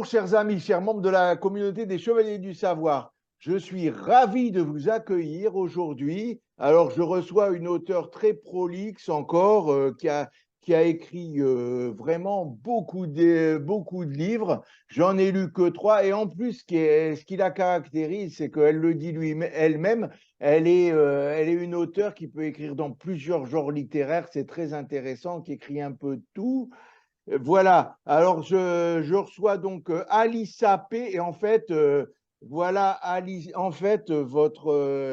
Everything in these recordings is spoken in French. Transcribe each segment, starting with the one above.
Bonjour, chers amis, chers membres de la communauté des Chevaliers du Savoir. Je suis ravi de vous accueillir aujourd'hui. Alors, je reçois une auteure très prolixe encore qui a écrit vraiment beaucoup de livres. J'en ai lu que 3. Et en plus, ce qui la caractérise, c'est qu'elle le dit elle-même, elle est une auteure qui peut écrire dans plusieurs genres littéraires. C'est très intéressant, qui écrit un peu de tout. Voilà, alors je reçois donc Alissa P. Et en fait, voilà, en fait, votre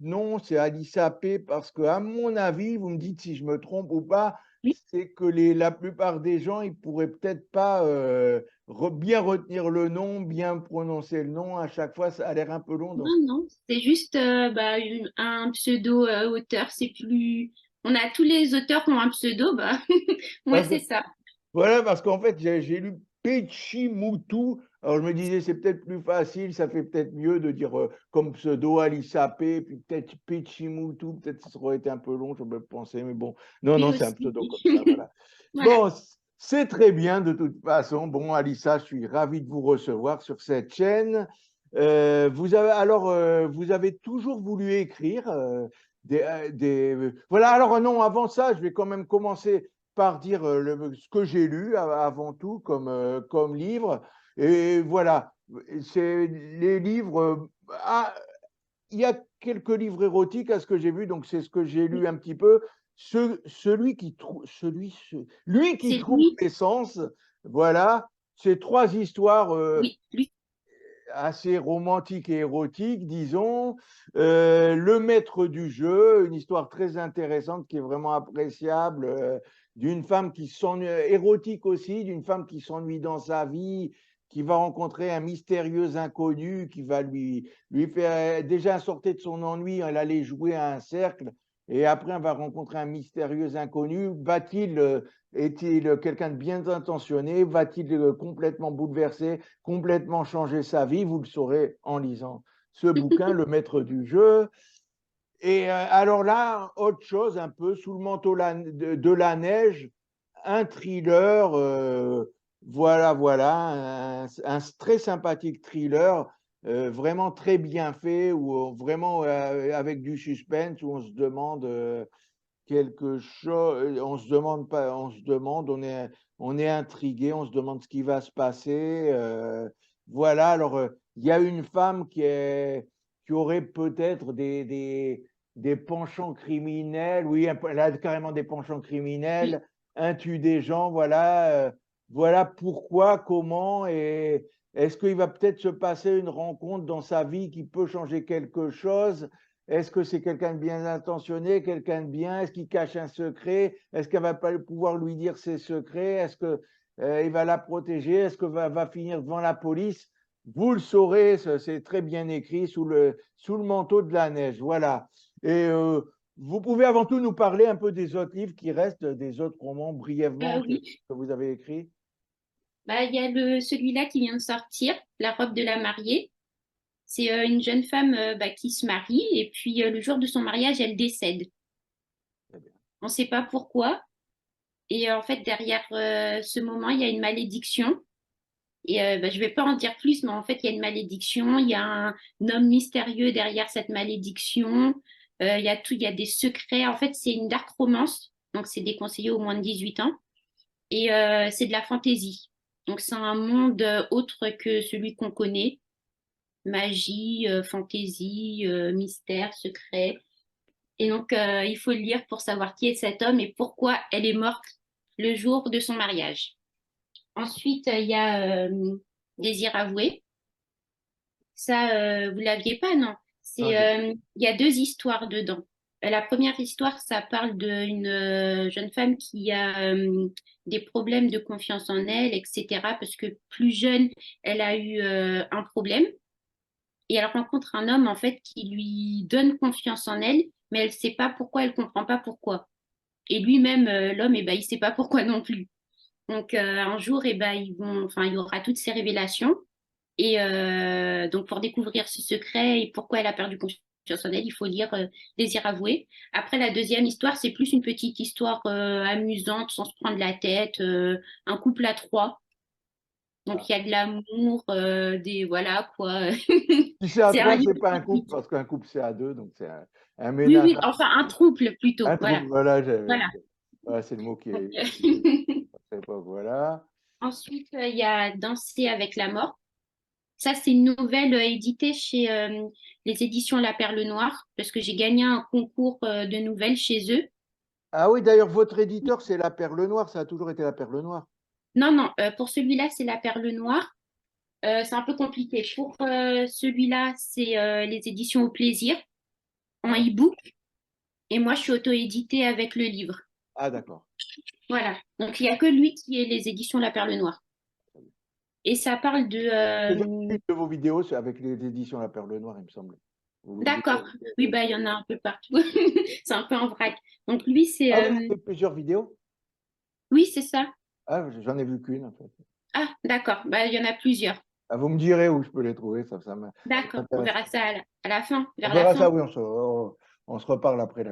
nom, c'est Alissa P. parce que, à mon avis, vous me dites si je me trompe ou pas, Oui, c'est que la plupart des gens, ils pourraient peut-être pas bien retenir le nom, bien prononcer le nom. À chaque fois, ça a l'air un peu long. non, Donc, non, c'est juste un pseudo auteur. C'est plus. On a tous les auteurs qui ont un pseudo, bah, moi parce c'est que ça. voilà, parce qu'en fait, j'ai lu Pechimutu. Alors, je me disais, c'est peut-être plus facile, ça fait peut-être mieux de dire comme pseudo Alissa P, puis peut-être Pechimutu, peut-être ça aurait été un peu long, je me pensais, mais bon, non, Oui non, c'est un aussi. pseudo comme ça, voilà. Voilà. Bon, c'est très bien de toute façon. Bon, Alissa, je suis ravi de vous recevoir sur cette chaîne. Vous avez toujours voulu écrire voilà, alors non, avant ça, je vais quand même commencer par dire ce que j'ai lu avant tout comme livre. Et voilà, c'est les livres. Il y a quelques livres érotiques à ce que j'ai vu, donc c'est ce que j'ai lu un petit peu. Celui qui trouve, lui qui C'est trouve lui. l'essence, voilà, c'est trois histoires Oui, lui. assez romantique et érotique, disons. Le maître du jeu, une histoire très intéressante qui est vraiment appréciable, d'une femme qui s'ennuie, érotique aussi, d'une femme qui s'ennuie dans sa vie, qui va rencontrer un mystérieux inconnu qui va lui faire, déjà sortir de son ennui, elle allait jouer à un cercle. Et après, elle va rencontrer un mystérieux inconnu. Est-il quelqu'un de bien intentionné? Va-t-il complètement bouleverser, complètement changer sa vie? Vous le saurez en lisant ce bouquin, Le Maître du jeu. Et alors là, autre chose, un peu sous le manteau de la neige, un thriller, un très sympathique thriller, vraiment très bien fait, ou vraiment avec du suspense, où on se demande quelque chose, on se demande pas, on se demande, on est intrigué, on se demande ce qui va se passer. Voilà, alors il y a une femme qui aurait peut-être des penchants criminels, oui, elle a carrément des penchants Oui. criminels, un tue des gens, voilà, voilà pourquoi, comment, et est-ce qu'il va peut-être se passer une rencontre dans sa vie qui peut changer quelque chose? Est-ce que c'est quelqu'un de bien intentionné, quelqu'un de bien? Est-ce qu'il cache un secret? Est-ce qu'elle va pas pouvoir lui dire ses secrets? Est-ce que il va la protéger? Est-ce que va finir devant la police? Vous le saurez, c'est très bien écrit sous le manteau de la neige. Voilà. Et vous pouvez avant tout nous parler un peu des autres livres qui restent, des autres romans brièvement Oui. que vous avez écrits. Bah, il y a celui-là qui vient de sortir, La robe de la mariée. C'est une jeune femme qui se marie et puis le jour de son mariage, elle décède. Très bien. On ne sait pas pourquoi. Et en fait, derrière ce moment, il y a une malédiction. Et je ne vais pas en dire plus, mais en fait, il y a une malédiction, il y a un homme mystérieux derrière cette malédiction, il y a des secrets. En fait, c'est une dark romance, donc c'est déconseillé aux moins de 18 ans. Et c'est de la fantaisie. Donc c'est un monde autre que celui qu'on connaît. Magie, fantaisie, mystère, secret. Et donc, il faut le lire pour savoir qui est cet homme et pourquoi elle est morte le jour de son mariage. Ensuite, il y a Désir avoué. Ça, vous l'aviez pas, non? Non, C'est, il y a deux histoires dedans. La première histoire, ça parle d'une jeune femme qui a des problèmes de confiance en elle, etc. Parce que plus jeune, elle a eu un problème et elle rencontre un homme en fait qui lui donne confiance en elle, mais elle sait pas pourquoi, elle comprend pas pourquoi. Et lui-même, l'homme, il sait pas pourquoi non plus. Donc un jour, il y aura toutes ces révélations. Et donc, pour découvrir ce secret et pourquoi elle a perdu confiance en elle, il faut lire Désir avoué. Après, la deuxième histoire, c'est plus une petite histoire amusante, sans se prendre la tête, un couple à trois. Donc, il y a de l'amour, voilà, quoi. Si c'est à C'est un trois, livre c'est pas un qui couple, dit- parce qu'un couple, c'est à deux, donc c'est un Oui, ménage. oui, enfin, un trouble plutôt, Un voilà. trouble, voilà, Voilà. voilà, c'est le mot Donc, qui est à cette époque, voilà. ensuite, il y a Danser avec la mort. Ça, c'est une nouvelle éditée chez les éditions La Perle Noire, parce que j'ai gagné un concours de nouvelles chez eux. Ah oui, d'ailleurs, votre éditeur, c'est La Perle Noire, ça a toujours été La Perle Noire. Non, non, pour celui-là, c'est La Perle Noire. C'est un peu compliqué. Pour celui-là, c'est les éditions Au Plaisir en Ouais. e-book. Et moi, je suis auto-éditée avec le livre. Ah, d'accord. Voilà. Donc, il n'y a que lui qui est les éditions La Perle Noire. Et ça parle de... J'ai déjà vu une de vos vidéos avec les éditions La Perle Noire, il me semble. D'accord. Oui, bah, il y en a un peu partout. C'est un peu en vrac. Donc, lui, c'est... Ah, vous avez fait plusieurs vidéos? Oui, c'est ça. Ah, j'en ai vu qu'une, en fait. Ah, d'accord. Bah, il y en a plusieurs. Ah, vous me direz où je peux les trouver, ça D'accord. On m'intéresse. verra ça à la fin, On vers la verra ça, fin. oui, on se reparle après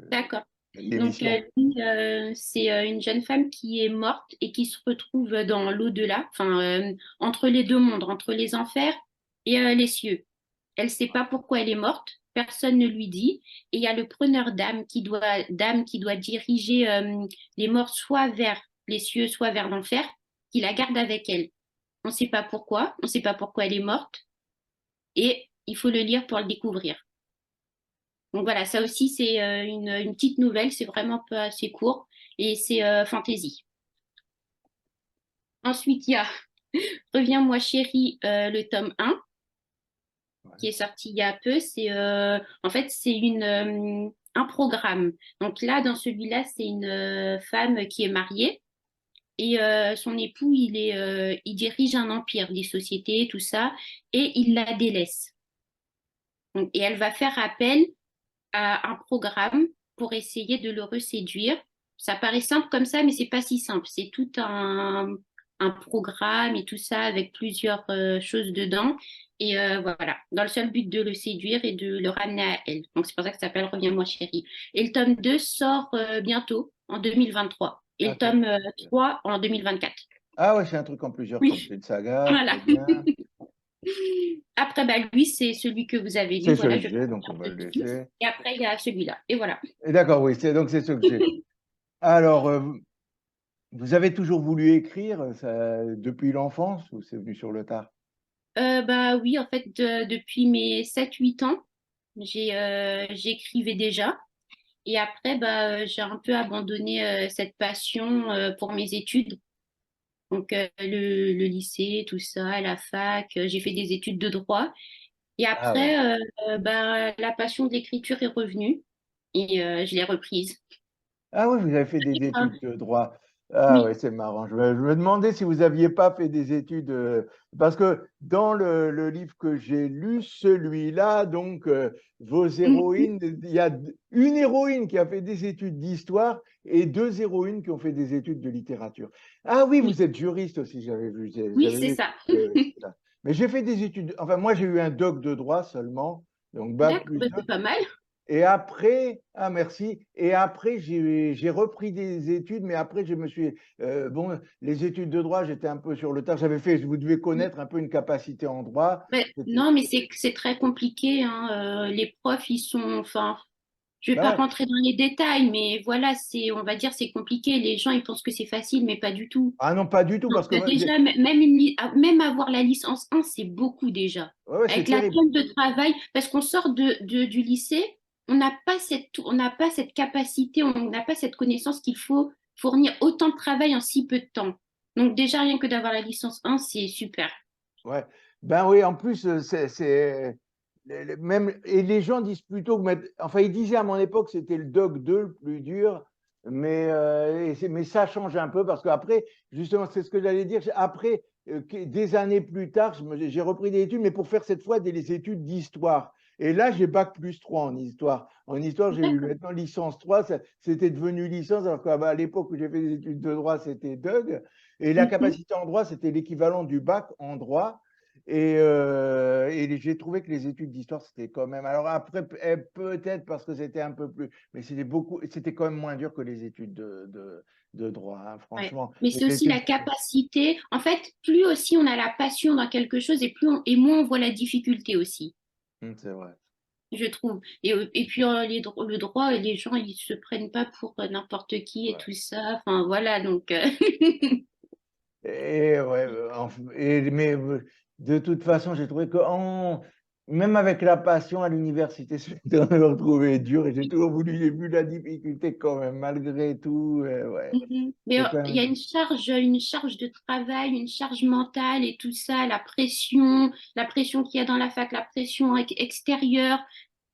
D'accord. Donc, l'émission. lui, c'est une jeune femme qui est morte et qui se retrouve dans l'au-delà, enfin, entre les deux mondes, entre les enfers et les cieux. Elle ne sait pas pourquoi elle est morte, personne ne lui dit. Et il y a le preneur d'âme qui doit diriger les morts soit vers les cieux, soit vers l'enfer, qui la garde avec elle. On ne sait pas pourquoi, on ne sait pas pourquoi elle est morte, et il faut le lire pour le découvrir. Donc voilà, ça aussi, c'est une petite nouvelle, c'est vraiment pas assez court et c'est fantasy. Ensuite, il y a Reviens-moi chérie, le tome 1 qui est sorti il y a peu. En fait, c'est un programme. Donc là, dans celui-là, c'est une femme qui est mariée et son époux, il dirige un empire, des sociétés, tout ça, et il la délaisse. Donc, et elle va faire appel à un programme pour essayer de le reséduire. Ça paraît simple comme ça, mais c'est pas si simple. C'est tout un programme et tout ça avec plusieurs choses dedans. Et voilà, dans le seul but de le séduire et de le ramener à elle. Donc c'est pour ça que ça s'appelle Reviens-moi chérie. Et le tome 2 sort bientôt, en 2023. Et Ah, le tome 3 en 2024. ah ouais, c'est un truc en plusieurs tomes, Oui, c'est une saga, voilà. très bien. Après, bah, lui, c'est celui que vous avez lu. C'est Voilà, celui je que vais pas j'ai, en donc on dire va de le plus. laisser. Et après, il y a celui-là. Et voilà. Et d'accord, oui, donc c'est ce que j'ai. Alors, vous avez toujours voulu écrire depuis l'enfance ou c'est venu sur le tard? Bah oui, en fait, depuis mes 7 8 ans, j'écrivais déjà. Et après, bah, j'ai un peu abandonné cette passion pour mes études. Donc, le lycée, tout ça, la fac, j'ai fait des études de droit. Et Ah ouais. après, bah, la passion de l'écriture est revenue et je l'ai reprise. Ah oui, vous avez fait des Ah, études de droit. Ah oui. ouais, c'est marrant. Je me demandais si vous n'aviez pas fait des études, parce que dans le livre que j'ai lu, celui-là, donc vos Mhm. héroïnes, il y a une héroïne qui a fait des études d'histoire et deux héroïnes qui ont fait des études de littérature. Ah oui, Oui, vous êtes juriste aussi, j'avais vu. oui, J'avais c'est vu. ça. C'est là. Mais j'ai fait des études. Enfin, moi, j'ai eu un doc de droit seulement, donc bac D'accord, plus bah, 2. c'est pas mal. Et après, ah merci, et après j'ai repris des études, mais après je me suis, bon, les études de droit, j'étais un peu sur le tard, j'avais fait, vous devez connaître un peu une capacité en droit. Non, mais c'est très compliqué, hein. Les profs, ils sont, enfin, je vais Ben pas ouais. rentrer dans les détails, mais voilà, on va dire, c'est compliqué. Les gens, ils pensent que c'est facile, mais pas du tout. Ah non, pas du tout, Donc, parce que déjà, même avoir la licence 1, c'est beaucoup déjà. ouais, ouais, c'est Avec la terrible. chaîne de travail, parce qu'on sort du lycée, on n'a pas cette capacité, on n'a pas cette connaissance qu'il faut fournir autant de travail en si peu de temps. Donc, déjà, rien que d'avoir la licence 1, c'est super. Ouais. Ben oui, en plus, même, et les gens disent plutôt que, enfin, ils disaient à mon époque, c'était le doc 2 le plus dur, mais ça change un peu parce qu'après, justement, c'est ce que j'allais dire, après, des années plus tard, j'ai repris des études, mais pour faire cette fois des études d'histoire. Et là, j'ai bac plus 3 en histoire. En histoire, j'ai eu D'accord. maintenant licence 3, c'était devenu licence, alors qu'à l'époque où j'ai fait des études de droit, c'était DUG. Et la Mhm. capacité en droit, c'était l'équivalent du bac en droit. Et j'ai trouvé que les études d'histoire, c'était quand même. Alors après, peut-être parce que c'était un peu plus, mais c'était quand même moins dur que les études de droit, hein, Ouais. franchement. Mais Les c'est aussi études, la capacité. En fait, plus aussi on a la passion dans quelque chose et et moins on voit la difficulté aussi, c'est vrai. je trouve. Et puis le droit, les gens, ils se prennent pas pour n'importe qui et Ouais. tout ça. Enfin, voilà, donc. Et ouais, mais de toute façon, j'ai trouvé que même avec la passion à l'université, c'était on le retrouvait dur et j'ai vu la difficulté quand même, malgré tout. Ouais, Mhm. Mais c'est quand il y a même. une charge de travail, une charge mentale et tout ça, la pression qu'il y a dans la fac, la pression extérieure.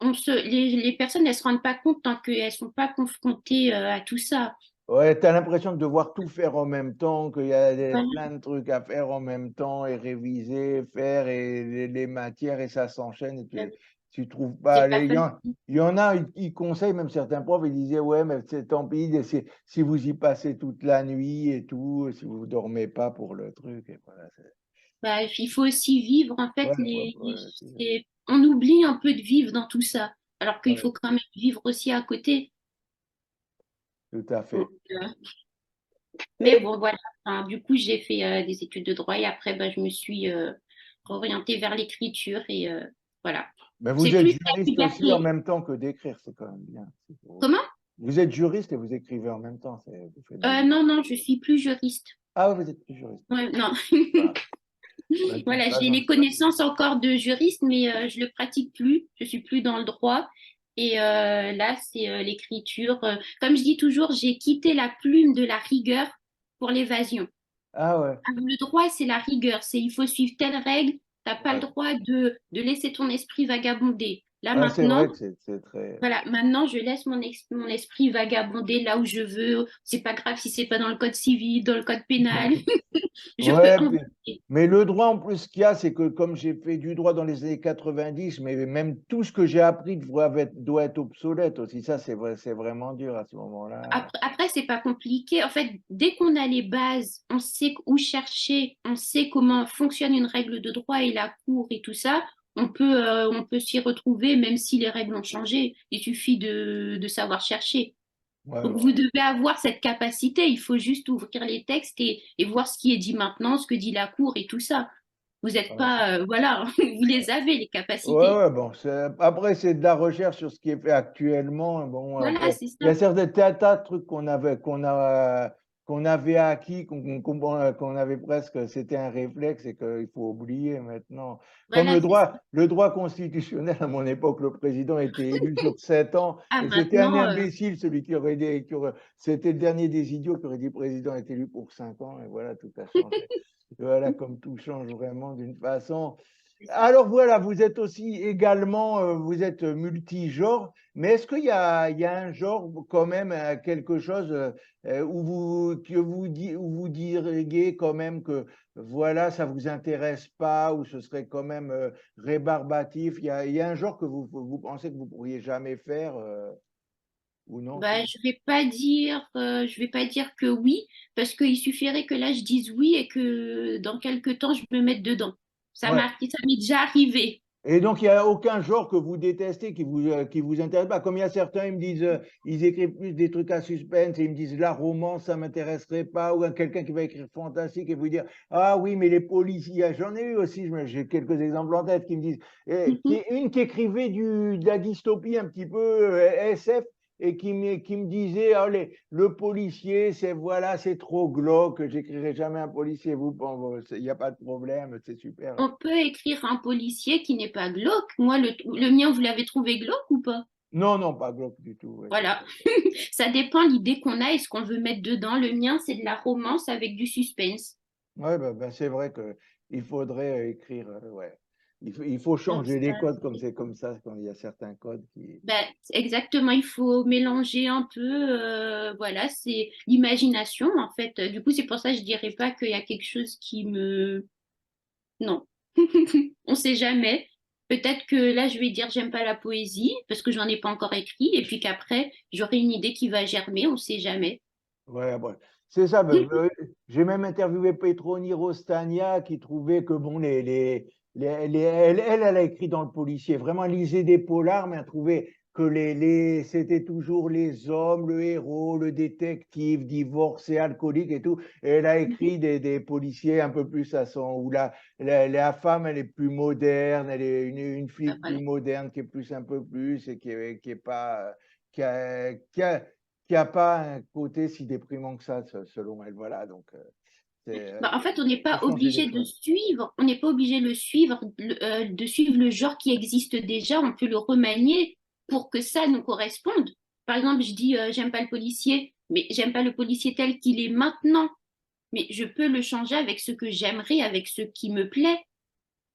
Les personnes, elles se rendent pas compte tant qu'elles sont pas confrontées à tout ça. Ouais, tu as l'impression de devoir tout faire en même temps, qu'il y a Voilà. plein de trucs à faire en même temps et réviser, faire et les matières et ça s'enchaîne et tu trouves pas. C'est pas fun. Il y en a, ils conseillent, même certains profs, ils disaient, ouais, mais c'est tant pis, si vous y passez toute la nuit et tout, si vous dormez pas pour le truc. Et voilà, Bah, il faut aussi vivre. En fait, ouais, ouais, on oublie un peu de vivre dans tout ça, alors qu'il faut ouais, quand même vivre aussi à côté. tout à Donc, fait. mais bon, voilà. Enfin, du coup, j'ai fait des études de droit et après, bah, je me suis orientée vers l'écriture et voilà. Mais C'est vous êtes plus cette juriste aussi en liberté. même temps que d'écrire, c'est quand même bien. Comment? Vous êtes juriste et vous écrivez en même temps, vous faites des... Non, non, je suis plus juriste. Ah, ouais, vous êtes plus juriste. Ouais, non. Ah, bah, de toute Voilà, j'ai façon, les connaissances encore de juriste, mais je le pratique plus. Je suis plus dans le droit. Et là, c'est l'écriture. Comme je dis toujours, j'ai quitté la plume de la rigueur pour l'évasion. ah ouais, Le droit, c'est la rigueur. C'est il faut suivre telle règle. T'as pas le ouais. droit de laisser ton esprit vagabonder. Là Ouais, c'est maintenant, vrai que c'est très. voilà, maintenant je laisse mon esprit vagabonder là où je veux. C'est pas grave si c'est pas dans le code civil, dans le code pénal. Je peux Ouais, envoyer. mais le droit en plus qu'il y a, c'est que comme j'ai fait du droit dans les années 90, mais même tout ce que j'ai appris doit être obsolète aussi. Ça, c'est vrai, c'est vraiment dur à ce moment-là. Après, c'est pas compliqué. En fait, dès qu'on a les bases, on sait où chercher, on sait comment fonctionne une règle de droit et la cour et tout ça, on peut s'y retrouver même si les règles ont changé. Il suffit de savoir chercher. Ouais, Donc, vous ouais, devez avoir cette capacité. Il faut juste ouvrir les textes et voir ce qui est dit maintenant, ce que dit la cour et tout ça. Vous n'êtes ouais, pas, voilà, vous les avez, les ouais, capacités. ouais, bon, après, c'est de la recherche sur ce qui est fait actuellement. Bon, Voilà, après, c'est il y a ça. certains tas de trucs qu'on avait acquis, qu'on avait presque, c'était un réflexe et qu'il faut oublier maintenant. Comme Voilà, c'est ça. le droit constitutionnel, à mon époque, le président était élu sur 7 ans Ah, et c'était un maintenant, imbécile, celui qui aurait dit, c'était le dernier des idiots qui aurait dit le président est élu pour 5 ans et voilà, tout a changé. Voilà, comme tout change vraiment d'une façon. c'est ça. Alors voilà, vous êtes aussi également, vous êtes multigenre, mais est-ce il y a un genre quand même, quelque chose où vous diriez quand même que voilà, ça vous intéresse pas, ou ce serait quand même rébarbatif. Il y a un genre que vous pensez que vous pourriez jamais faire ou non? Bah, je vais pas dire que oui, parce qu'il suffirait que là je dise oui et que dans quelques temps je me mette dedans. Ouais. Ça m'est déjà arrivé. Et donc, il n'y a aucun genre que vous détestez, qui vous intéresse pas. Comme il y a certains, ils me disent, ils écrivent plus des trucs à suspense et ils me disent, la romance, ça m'intéresserait pas. Ou quelqu'un qui va écrire fantastique et vous dire, ah oui, mais les policiers, j'en ai eu aussi, j'ai quelques exemples en tête qui me disent, une qui écrivait de la dystopie un petit peu SF et qui me disait, ah, le policier, c'est voilà, c'est trop glauque, j'écrirai jamais un policier, vous, bon, il n'y a pas de problème, c'est super. On peut écrire un policier qui n'est pas glauque. Moi, le mien, vous l'avez trouvé glauque ou pas? Non, non, pas glauque du tout. Ouais, Voilà. Ça dépend l'idée qu'on a et ce qu'on veut mettre dedans. Le mien, c'est de la romance avec du suspense. ouais, c'est vrai qu'il faudrait écrire. Ouais. Il faut Donc, changer les codes comme c'est comme ça, quand il y a certains codes qui. ben, exactement, il faut mélanger un peu, voilà, c'est l'imagination en fait. Du coup, c'est pour ça que je dirais pas qu'il y a quelque chose qui me... Non, on sait jamais. Peut-être que là, je vais dire j'aime pas la poésie parce que j'en ai pas encore écrit et puis qu'après, j'aurai une idée qui va germer, on sait jamais. Ouais, ouais. C'est ça. J'ai même interviewé Petroni Rostagna qui trouvait que bon, Elle a écrit dans le policier. Vraiment, elle lisait des polars, mais elle trouvait que c'était toujours les hommes, le héros, le détective, divorcé, alcoolique et tout. Et elle a écrit des policiers un peu plus à son, où la femme, elle est plus moderne, elle est une fille plus Voilà. moderne, qui est plus un peu plus, et qui est pas, qui a, qui a, qui a pas un côté si déprimant que ça, selon elle. Voilà, donc, Bah, en fait, on n'est faut pas changer les obligé de choses. suivre, on n'est pas obligé de suivre le genre qui existe déjà. On peut le remanier pour que ça nous corresponde. Par exemple, je dis, j'aime pas le policier, mais j'aime pas le policier tel qu'il est maintenant. Mais je peux le changer avec ce que j'aimerais, avec ce qui me plaît.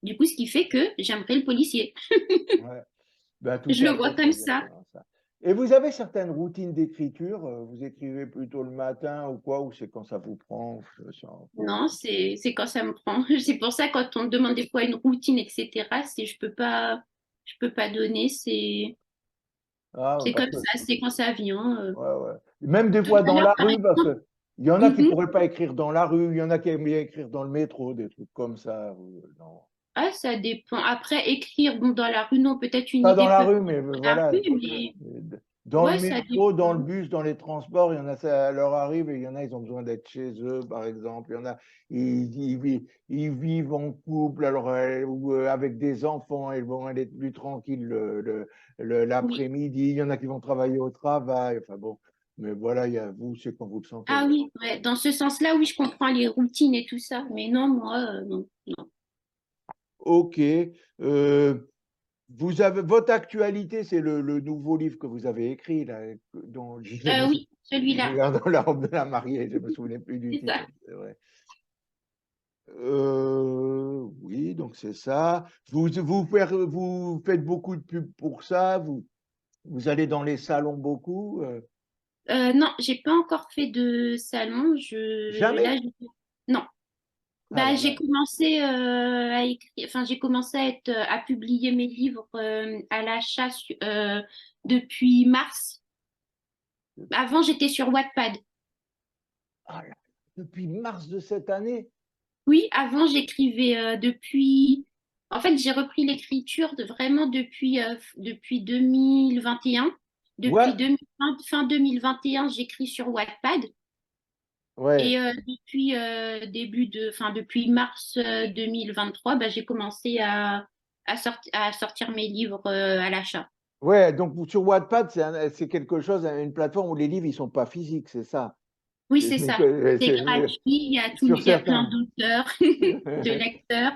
Du coup, ce qui fait que j'aimerais le policier. Ouais. Ben, tout Je le à vois fait, c'est comme ça. exactement ça. Et vous avez certaines routines d'écriture? Vous écrivez plutôt le matin ou quoi? Ou c'est quand ça vous prend? Non, c'est quand ça me prend. C'est pour ça quand on me demande des fois une routine, etc. C'est je peux pas donner. Ah, C'est parce comme que, ça. C'est quand ça vient. ouais, ouais. Même des Tout fois à dans l'heure, la par rue, parce exemple. que il y en a qui Mhm. pourraient pas écrire dans la rue, il y en a qui aiment bien écrire dans le métro, des trucs comme ça. Non. Ah, ça dépend. Après, écrire, bon, dans la rue, non, peut-être une Pas dans idée la peut rue, mais dans la voilà. rue, mais Dans le ouais, ça métro, dans le dépend. bus, dans les transports, il y en a, ça leur arrive et il y en a, ils ont besoin d'être chez eux, par exemple. Il y en a, ils vivent en couple, alors, ou avec des enfants, ils vont aller plus tranquilles Oui. l'après-midi. Il y en a qui vont travailler au travail. Enfin bon, mais voilà, il y a vous, c'est quand vous le sentez. Ah oui, ouais. Dans ce sens-là, oui, je comprends les routines et tout ça. Mais non, moi, non. Non. Ok. Euh, Vous avez votre actualité, c'est le nouveau livre que vous avez écrit là, dont Oui, celui-là, dans la robe de la mariée, je me souvenais plus du c'est titre, ça. c'est vrai. Oui, donc c'est ça. Vous faites beaucoup de pubs pour ça. Vous allez dans les salons beaucoup. Non, j'ai pas encore fait de salon. Jamais. Non. Ah Bah, là j'ai là. commencé à écrire, enfin, j'ai commencé à publier mes livres à l'achat depuis mars. Avant, j'étais sur Wattpad. Ah là. Depuis mars de cette année. Oui, avant, j'écrivais depuis. En fait, j'ai repris l'écriture vraiment depuis 2021. Ouais, Depuis 2020, fin 2021, j'écris sur Wattpad. ouais. Et depuis enfin, depuis mars 2023, bah, j'ai commencé à sortir mes livres à l'achat. Ouais, donc sur Wattpad, c'est quelque chose, une plateforme où les livres, ils sont pas physiques, c'est ça. Oui, c'est ça. C'est C'est- gratuit. sur Il y a plein certains. d'auteurs, de lecteurs.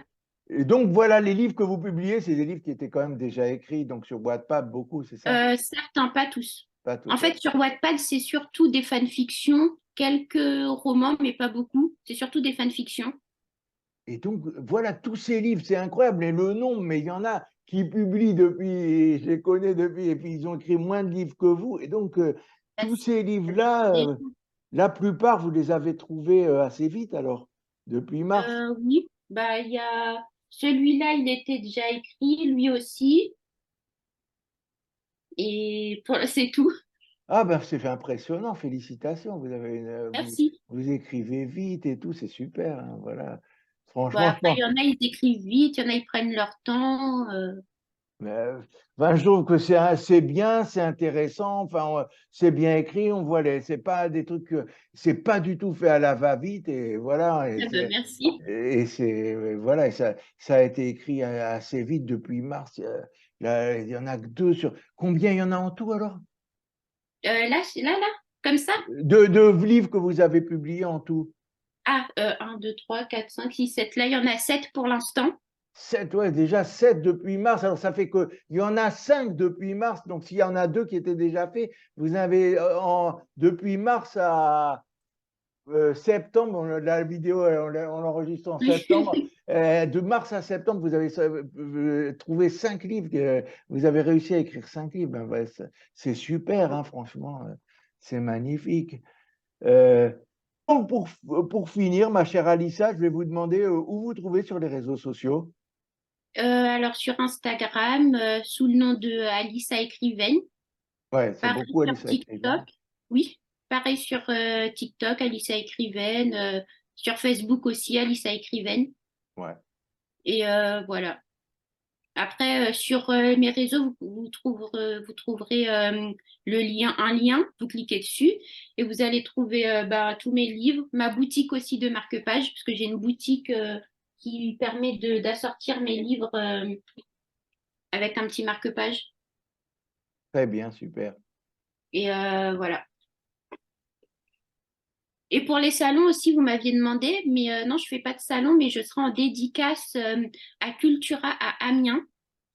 Et donc voilà, les livres que vous publiez, c'est des livres qui étaient quand même déjà écrits, donc sur Wattpad, beaucoup, c'est ça? Certains, pas tous. Pas En tous, ouais. fait, sur Wattpad, c'est surtout des fanfictions, quelques romans, mais pas beaucoup. C'est surtout des fanfictions. Et donc voilà, tous ces livres, c'est incroyable, et le nombre, mais il y en a qui publient depuis, je les connais depuis, et puis ils ont écrit moins de livres que vous, et donc Ça, tous ces ça livres-là, dépend. la plupart, vous les avez trouvés assez vite alors, depuis mars. Oui, bah, il y a celui-là, il était déjà écrit, lui aussi. Et c'est tout. Ah ben c'est impressionnant, félicitations, Merci. vous écrivez vite et tout, c'est super, hein, voilà. Bon, Franchement, je après, il pense. y en a, ils écrivent vite, il y en a, ils prennent leur temps. Mais, ben, je trouve que c'est bien, c'est intéressant, enfin, c'est bien écrit, on voit c'est pas des trucs, c'est pas du tout fait à la va-vite, et voilà, Ben, merci. voilà, et ça a été écrit assez vite depuis mars. Il y en a que deux sur. Combien il y en a en tout alors? Là, comme ça. De livres que vous avez publiés en tout? Ah, 1, 2, 3, 4, 5, 6, 7. Là, il y en a 7 pour l'instant. Sept, ouais, déjà sept depuis mars. Alors ça fait que il y en a cinq depuis mars. Donc s'il y en a deux qui étaient déjà faits, vous avez depuis mars à septembre, la vidéo, on l'enregistre en septembre. De mars à septembre, vous avez trouvé cinq livres. Vous avez réussi à écrire cinq livres. Ben, ouais, c'est super, hein, franchement. C'est magnifique. Euh, donc pour finir, ma chère Alissa, je vais vous demander où vous trouvez sur les réseaux sociaux. Alors, sur Instagram, sous le nom de Alissa Écrivaine. Ouais, c'est Pareil beaucoup sur Alissa TikTok. Écrivaine. Oui, pareil sur TikTok, Alissa Écrivaine. Sur Facebook aussi, Alissa Écrivaine. Ouais. Et voilà. Après, sur mes réseaux, vous trouverez un lien, vous cliquez dessus et vous allez trouver bah, tous mes livres, ma boutique aussi de marque-page, parce que j'ai une boutique qui permet d'assortir mes livres avec un petit marque-page. Très bien, super. Et voilà. Et pour les salons aussi, vous m'aviez demandé, mais non, je fais pas de salon, mais je serai en dédicace à Cultura à Amiens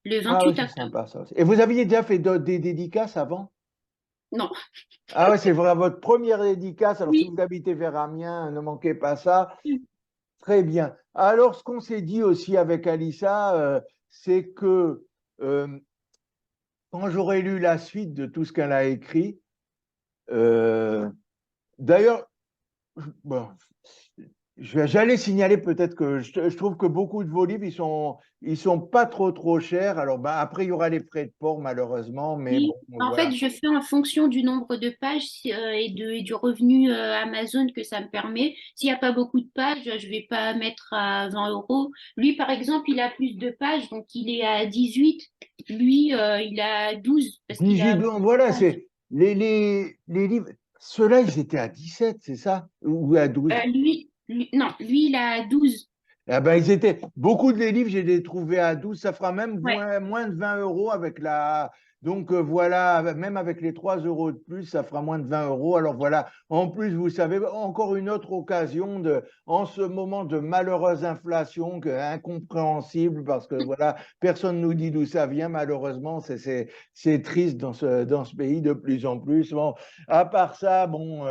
le Ah oui, 28 c'est octobre. sympa ça aussi. Et vous aviez déjà fait des dédicaces avant? Non. Ah ouais, c'est vraiment votre première dédicace. Alors, si Oui. vous habitez vers Amiens, ne manquez pas ça. Très bien. Alors, ce qu'on s'est dit aussi avec Alissa, c'est que euh, quand j'aurai lu la suite de tout ce qu'elle a écrit, euh, d'ailleurs, bon, j'allais signaler peut-être que je trouve que beaucoup de vos livres, ils sont pas trop chers. Alors, bah, après, il y aura les frais de port, malheureusement, mais Oui, bon, en fait, voilà. je fais en fonction du nombre de pages et du revenu Amazon que ça me permet. S'il n'y a pas beaucoup de pages, je vais pas mettre à 20 euros. Lui, par exemple, il a plus de pages, donc il est à 18. Lui, il a 12 parce qu'il 18, a bon, beaucoup voilà, de pages. c'est les livres. Ceux-là, ils étaient à 17, c'est ça? Ou à 12? Non, lui, il a 12. Ah ben, ils étaient, beaucoup de les livres, j'ai les trouvés à 12. Ça fera même Ouais. moins de 20 euros avec la. Donc voilà, même avec les 3 euros de plus, ça fera moins de 20 euros. Alors voilà, en plus, vous savez, encore une autre occasion en ce moment de malheureuse inflation, incompréhensible, parce que voilà, personne nous dit d'où ça vient, malheureusement, c'est triste dans ce pays de plus en plus. Bon, à part ça, bon.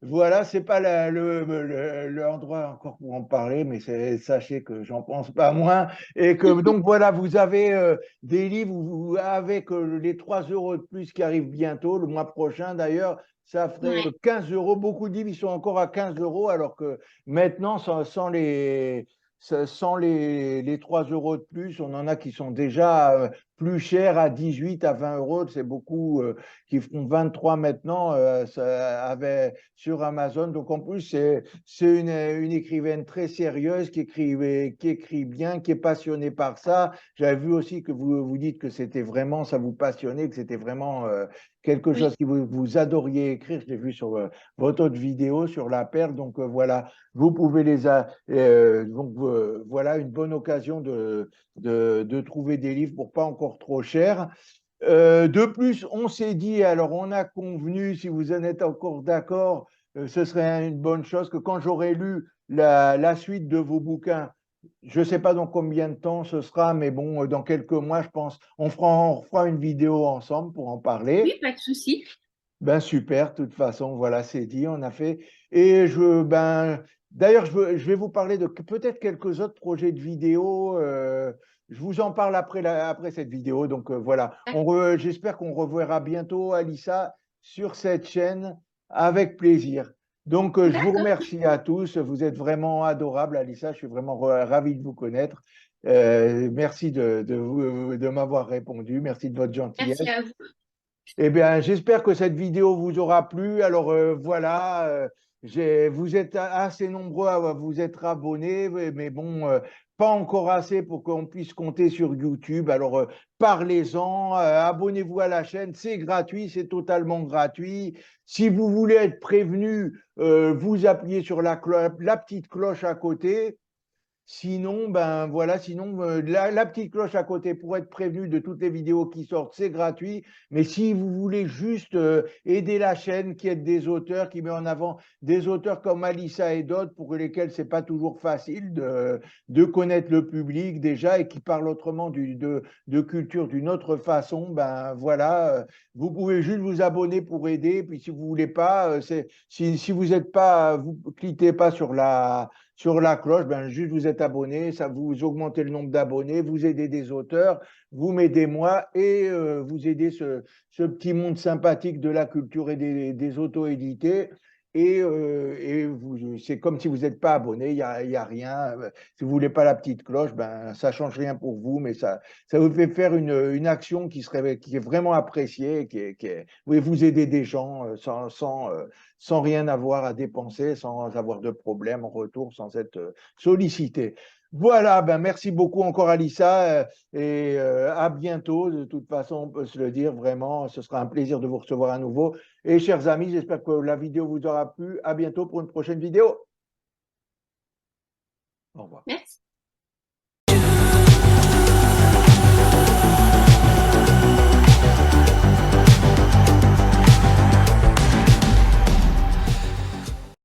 Voilà, c'est pas l'endroit encore pour en parler, mais sachez que j'en pense pas moins. Et que donc voilà, vous avez des livres avec les 3 euros de plus qui arrivent bientôt, le mois prochain d'ailleurs, ça ferait Ouais. 15 euros. Beaucoup de livres, ils sont encore à 15 euros, alors que maintenant, sans les 3 euros de plus, on en a qui sont déjà plus chers à 18, à 20 euros. C'est beaucoup qui feront 23 maintenant. Ça avait sur Amazon. Donc en plus, c'est une écrivaine très sérieuse qui écrit bien, qui est passionnée par ça. J'avais vu aussi que vous dites que c'était vraiment, ça vous passionnait, que c'était vraiment quelque chose Oui. que vous adoriez écrire. Je l'ai vu sur votre autre vidéo sur la perle. Donc voilà, vous pouvez voilà une bonne occasion de trouver des livres pour pas encore trop cher. De plus, on s'est dit, alors on a convenu, si vous en êtes encore d'accord, ce serait une bonne chose que quand j'aurai lu la suite de vos bouquins, je ne sais pas dans combien de temps ce sera, mais bon, dans quelques mois, je pense, on fera une vidéo ensemble pour en Oui, parler. pas de souci. Ben super, de toute façon, voilà, c'est dit, on a fait. D'ailleurs, je vais vous parler de peut-être quelques autres projets de vidéos. Je vous en parle après cette vidéo. Donc voilà, j'espère qu'on reverra bientôt Alissa sur cette chaîne avec plaisir. Donc je vous D'accord. remercie à tous. Vous êtes vraiment adorables, Alissa. Je suis vraiment ravi de vous connaître. Merci de m'avoir répondu. Merci de votre Merci gentillesse. à vous. Eh bien, j'espère que cette vidéo vous aura plu. Alors voilà, vous êtes assez nombreux à vous être abonnés, mais bon, pas encore assez pour qu'on puisse compter sur YouTube. Alors parlez-en, abonnez-vous à la chaîne, c'est gratuit, c'est totalement gratuit. Si vous voulez être prévenu, vous appuyez sur la petite cloche à côté. Sinon, ben voilà, sinon la petite cloche à côté pour être prévenu de toutes les vidéos qui sortent, c'est gratuit. Mais si vous voulez juste aider la chaîne qui aide des auteurs, qui met en avant des auteurs comme Alissa et d'autres pour lesquels c'est pas toujours facile de connaître le public déjà et qui parlent autrement de culture d'une autre façon, ben voilà, vous pouvez juste vous abonner pour aider. Puis si vous voulez pas, si vous êtes pas, vous cliquez pas sur la cloche, ben, juste vous êtes abonné, ça vous augmentez le nombre d'abonnés, vous aidez des auteurs, vous m'aidez moi et vous aidez ce petit monde sympathique de la culture et des auto-édités. C'est comme si vous n'êtes pas abonné, il y a rien. Si vous voulez pas la petite cloche, ben, ça change rien pour vous, mais ça vous fait faire une action qui est vraiment appréciée, vous pouvez vous aider des gens sans rien avoir à dépenser, sans avoir de problème en retour, sans être sollicité. Voilà, ben merci beaucoup encore Alissa et à bientôt. De toute façon, on peut se le dire vraiment, ce sera un plaisir de vous recevoir à nouveau. Et chers amis, j'espère que la vidéo vous aura plu. À bientôt pour une prochaine vidéo. Au revoir. Merci.